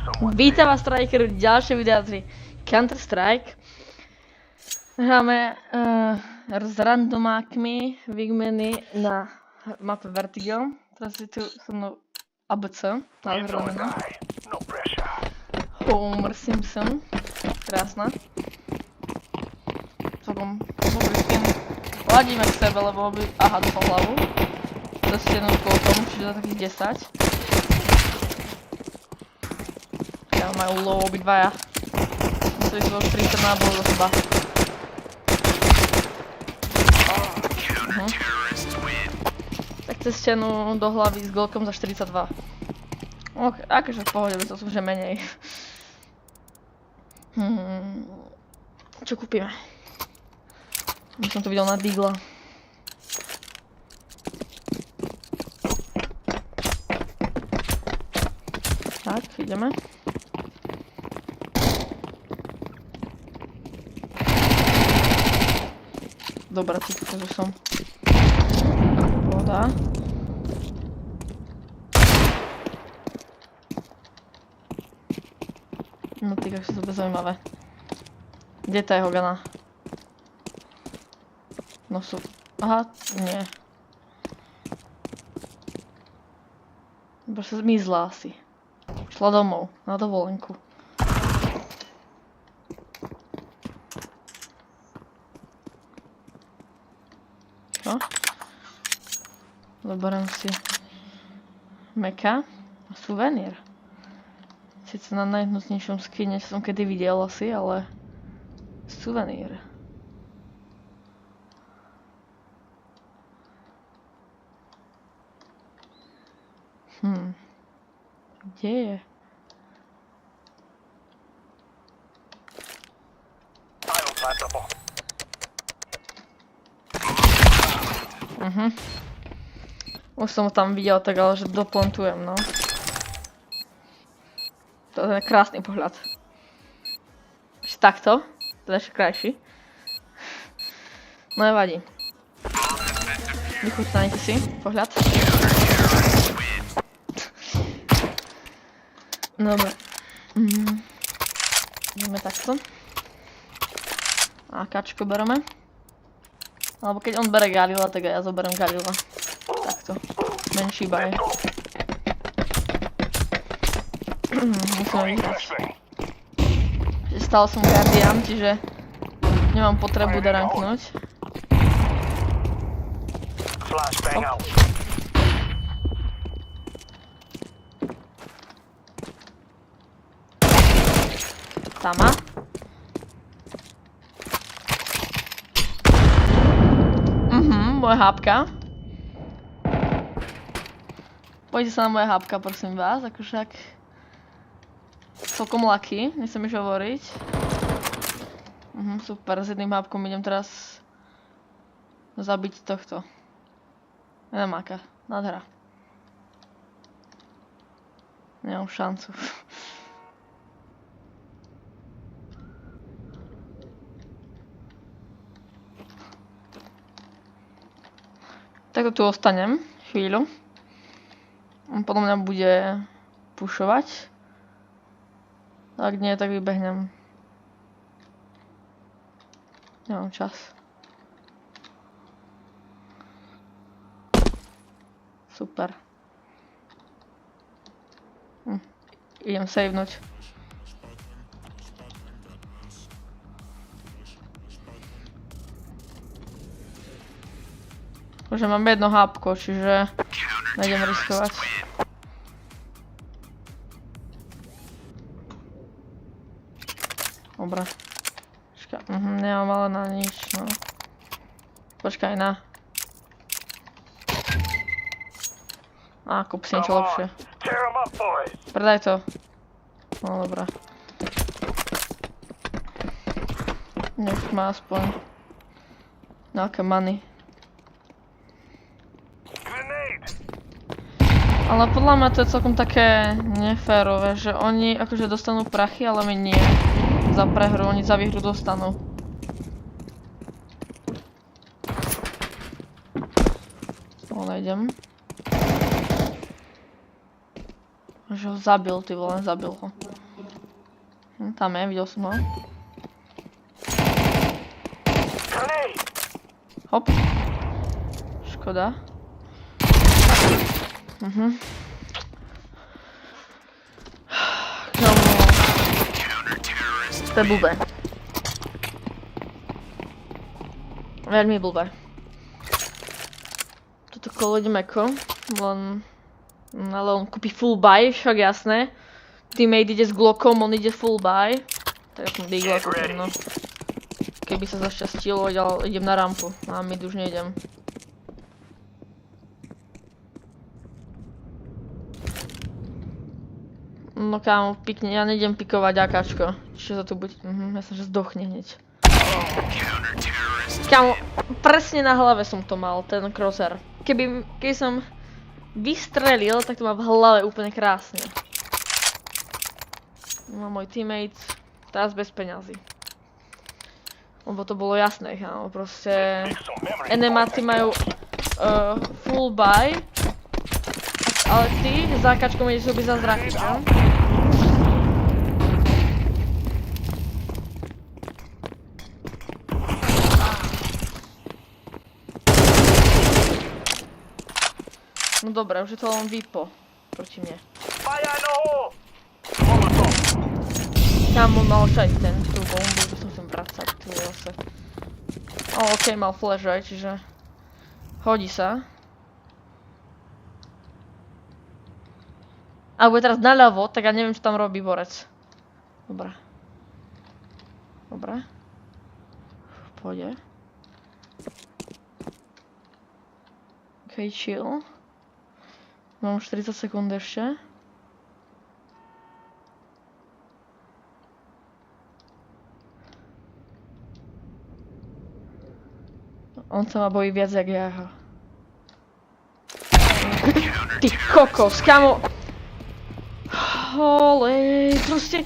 Vítam vás, Striker, v ďalšej videácii Counter-Strike. Hráme s randomákmi výmeny na mape Vertigo. Teraz je tu so mnou ABC, nádherné meno. Homer Simpson, krásna. Celkom dobrý skin. Ladíme k sebe, lebo by... Aha, dúfam hlavu. To ste jednou kolkom, čiže za takých 10. Majú low obidvaja. Museli si 40 nábojov do seba. Tak cez stenu do hlavy s golkom za 42. Ok, akože v pohode, to sú že menej. Čo kúpime? My som to videl na Digla. Tak, ideme. Dobra, ty to už som. Voda. No ty, jak sú to zaujímavé. Kde je tá jeho gana? No sú... Aha, nie. Proste zmizla asi. Šla domov, na dovolenku. Čo? Zoberiem si meka a suvenír. Sice na najhnusnejšom skine, čo som kedy videl asi, ale suvenír. Kde je? Už som ho tam videl, tak ale že doplantujem, no. To je krásny pohľad. Ešte takto, to je ešte krajší. No nevadí. Vychutnajte si pohľad. Dobre. Ideme takto. A kačko bereme. Alebo keď on bere Galila, tak ja zoberiem Galila. Takto. Menší baj. Musím vyhrať. Stal som Guardian, čiže nemám potrebu deranknúť. Sama. Moja hápka. Poďte sa na moje hápka, prosím vás, akože ak... Celkom lucky, nechcem už hovoriť. Super, s jedným hápkom idem teraz... zabiť tohto. Nemáka, nádhera. Nemám šancu. Tak tu ostanem chvíľu. On podľa mňa bude pušovať. Ak nie, tak vybehnem. Nemám čas. Super. Idem savenúť. Že mám jedno hápko, čiže nejdem riskovať. Dobre. Nemám ale na nič, no. Počkaj na. Kúp si niečo lepšie. Predaj to. No dobré. Nech má aspoň nejaké money. Ale podľa mňa to je celkom také neférové, že oni akože dostanú prachy, ale my nie. Za prehru, oni za výhru dostanú. Nejdem. Že ho zabil, ty vole, zabil ho. Tam je, videl som ho. Hop. Škoda. To je blbé. Veľmi blbé. Toto kolo ide meko, ale on kúpi full buy, však jasné. Teammate ide s Glockom, on ide full buy. Tak som digla kúpim, no. Keby sa zašťastilo, idem na rampu. A mid už nejdem. No kámo, pikne, ja nejdem pikovať akáčko. Čiže to tu buď, myslím, že zdochne hneď. Kámo, presne na hlave som to mal, ten crosshair. Keby som vystrelil, tak to má v hlave úplne krásne. No môj teammate, teraz bez peňazí. Lebo to bolo jasné, kámo, proste enemáci majú full buy, ale ty za akáčkom ideš robiť za zraky, čo? No dobré, už je to len výpo proti mne. Kámo, mal čaj ten, tú bombu, že som sem vracať, tu zase. Okej, mal flash, aj, čiže hodí sa. A bude teraz naľavo, tak ja neviem, čo tam robí borec. Dobre. Dobre. Pôjde. Okej, chill. Mám 40 sekúnd ešte. On sa ma bojí viac, jak ja ho. Ty kokos, kamo! Holej, proste...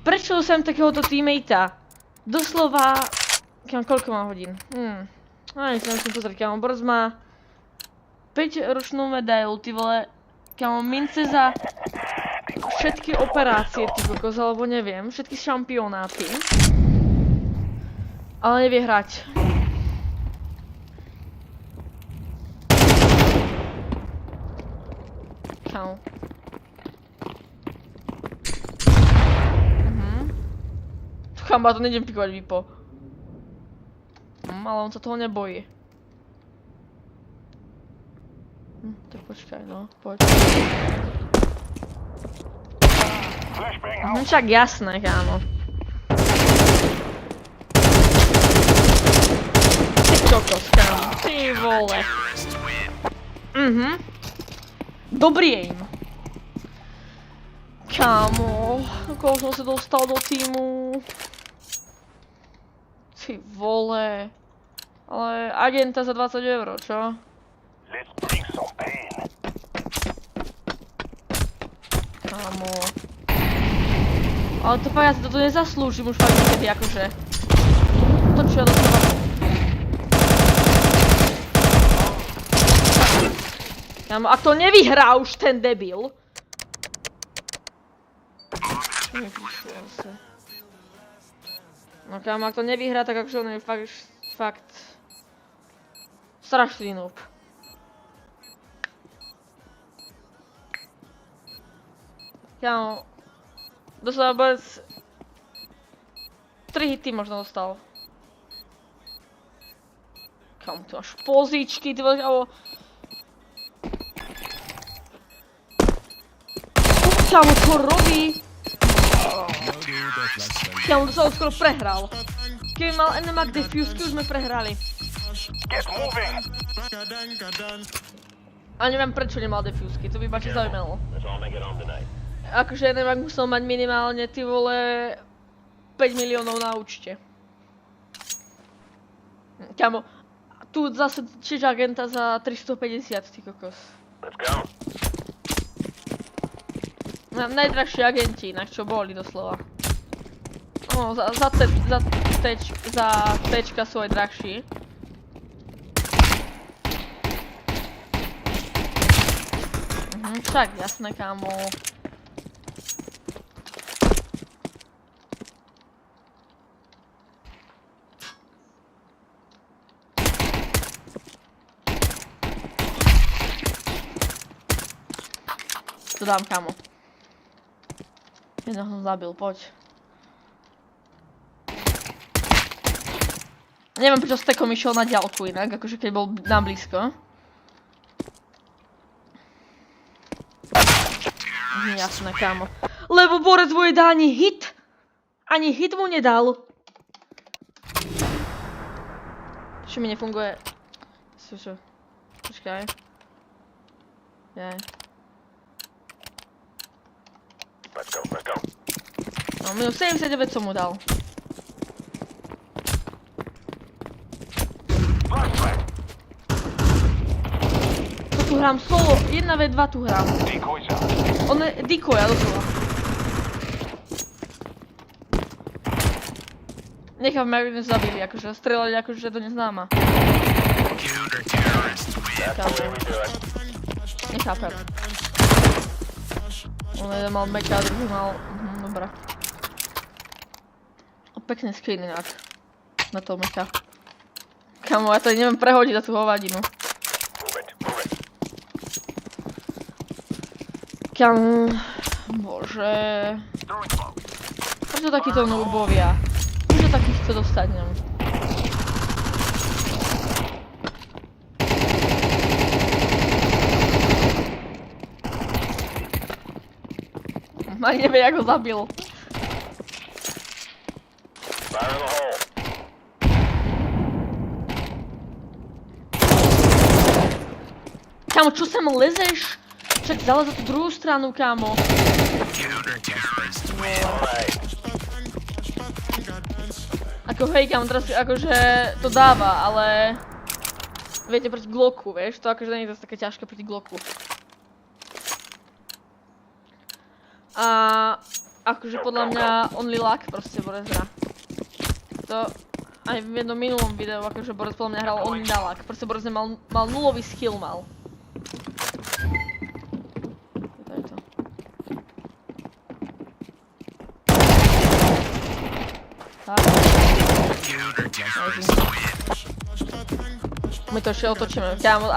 Prečo som takéhoto teammatea? Doslova... Kamo, koľko má hodín? Nechcem si pozrieť, kamo, Borz má... 5-ročnú medailu, ty vole, kamo, mince za všetky operácie, ty kokos, alebo neviem, všetky šampionáty. Ale nevie hrať. Kamo. Chamba, to nejdem pikovať výpo. Ale on sa toho nebojí. Tak počkaj, no, poď. Však jasné, kámo. Ty kokos, kámo, ty vole. Dobrý aim. Kámo, ako som sa dostal do týmu. Ty vole. Ale agenta za 20 €, čo? Kámo. Ale to fakt, ja si toto nezaslúžim už fakt niekedy, akože. To čo ja dostávam. Kámo, ak to nevyhrá už ten debil. No kámo, ak to nevyhrá, tak akože on je fakt strašný noob. Kámo, doslova bez 3 hity možno dostal. Kámo, tu máš pozičky, ty vole, kámo. Kámo, čo robí? Kámo, to sa skoro prehral. Keby mal Enemak defusky, už sme prehrali. A neviem prečo nemal defusky, to by ma či zaujímalo. Akože Enemak musel mať minimálne, ty vole, 5 miliónov na účte. Kámo, tu zase tiež agenta za 350, ty kokos. Najdrahší agenti, inak čo boli doslova. No, za T-čka sú aj drahší. Však, jasné, kámo. dám, kamo. Jedno som zabil, poď. Neviem, prečo s tekom išiel na ďalku inak, akože keď bol na blízko. Jasné, kámo. Lebo borec mu nedal ani hit. Ani hit mu nedal. Čo mi nefunguje? Čo? Počkaj. Jaj. No, minus 79 som mu dal. To tu hrám solo. 1v2 tu hrám. On je decoy, doslova. Nechám, aby sme zabili, akože strelali, akože to neznáma. Nechápem. On jeden mal meka, druhý mal... Dobre. Pekný skin inak. Na toho meka. Kamo, ja to neviem prehodiť za tú hovadinu. Kamo... Bože... Prečo takíto noobovia? Prečo takýchto dostanem? Ani nevie, jak ho zabil. Kámo, čo sem lezeš? Však zalez za tú druhú stranu, kámo. Ako hej, kámo, teraz akože to dáva, ale... Viete, proti Glocku, vieš? To akože nie je to také ťažké proti Glocku. A akože podľa mňa only luck proste Borec hrá. To aj v jednom minulom videu, akože Borec podľa mňa hral only na luck. Proste Borec mal nulový skill mal. To je to. Tak. My to ešte otočíme. Kámo,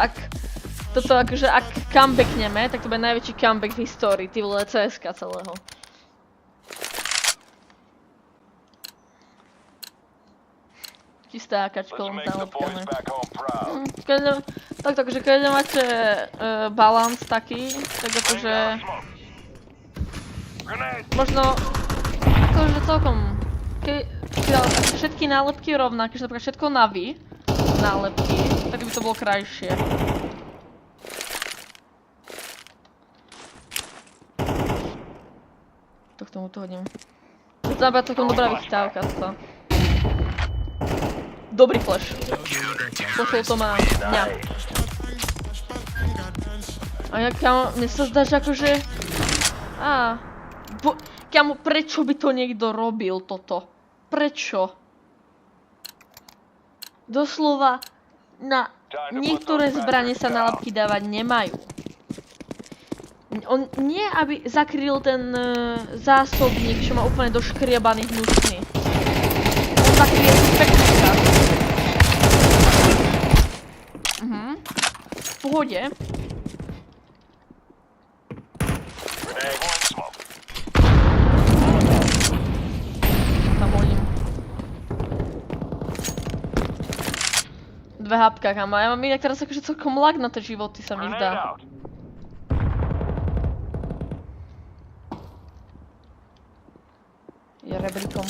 toto akože, ak comebackneme, tak to bude najväčší comeback v histórii, ty vole, CSK celého. Čistá kačko, len nálepkami. Tak akože keď máte balans taký, tak akože... Možno... Akože celkom... Keď všetky nálepky rovnaké, že napríklad všetko naví nálepky, tak by to bolo krajšie. To k tomu to hodím. To je celkom dobrá vychytávka to. Dobrý flash. Poslal to má mňa. A ja kámo, mne sa zdá, že akože... Kámo, prečo by to niekto robil toto? Prečo? Doslova, na niektoré zbrane sa nálepky dávať nemajú. On nie, aby zakryl ten zásobník, čo má úplne doškriebaný hnusný. On zakryje spektrika. V pohode. Tam hodím. 2 hapka, kamo. Ja mám inak teraz akože celkom lag na tie životy, sa mi zdá. Je rebríkom.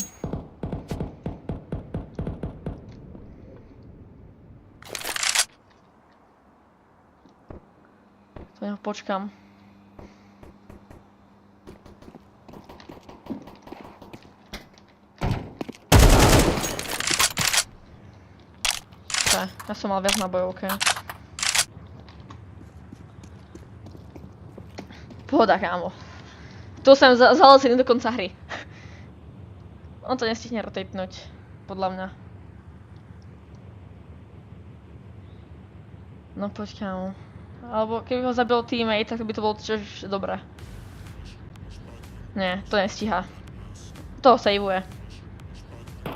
To ja počkám. Ja som mal viac nábojov, okej. Pohoda, kámo. Tu som zalezený do konca hry. On to nestihne rotatnúť, podľa mňa. No poď, kámo. Alebo keby ho zabil teammate, tak by to bolo tiež dobré. Nie, to nestíha. To saveuje.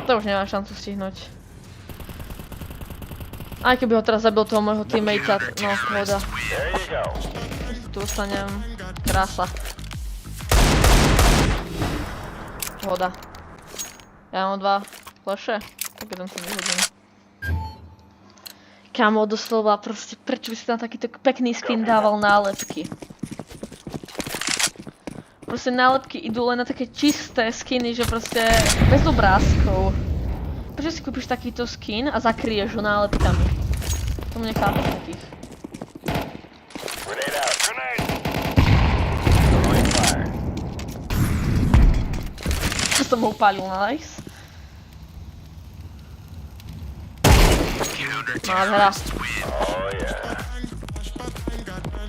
To už nemá šancu stihnúť. Aj keby ho teraz zabil toho môjho teammatea, no pohoda. Tu ostanem. Krása. Pohoda. Ja mám 2 fleše, tak jeden som vyhodil. Kámo, doslova proste, prečo by si tam takýto pekný skin dával nálepky? Proste nálepky idú len na také čisté skiny, že proste bez obrázkov. Prečo si kúpiš takýto skin a zakryješ ho nálepkami? To mne chápeš takých. Ja som ho upálil, nice. Nádhera.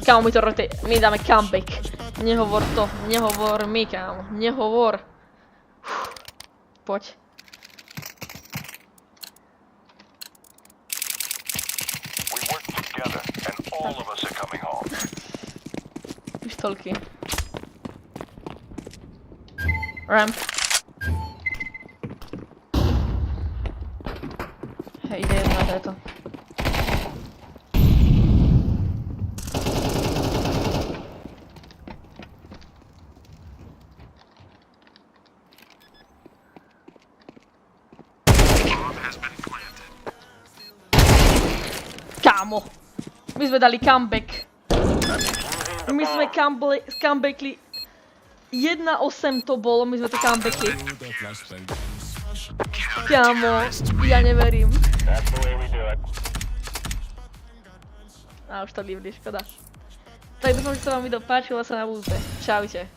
Kámo, my to my dáme comeback. Nehovor to, nehovor mi, kámo, nehovor. Poď. Pištolky. Ramp. Hej, ide jedna, to je to. Kámo, my sme dali comeback. My sme comebackli. 1-8 to bolo, my sme to comebackli. Kámo, ja neverím. A už to líbli, škoda. Tak dúfam, že sa vám video páčilo, sa na budúce. Čaute.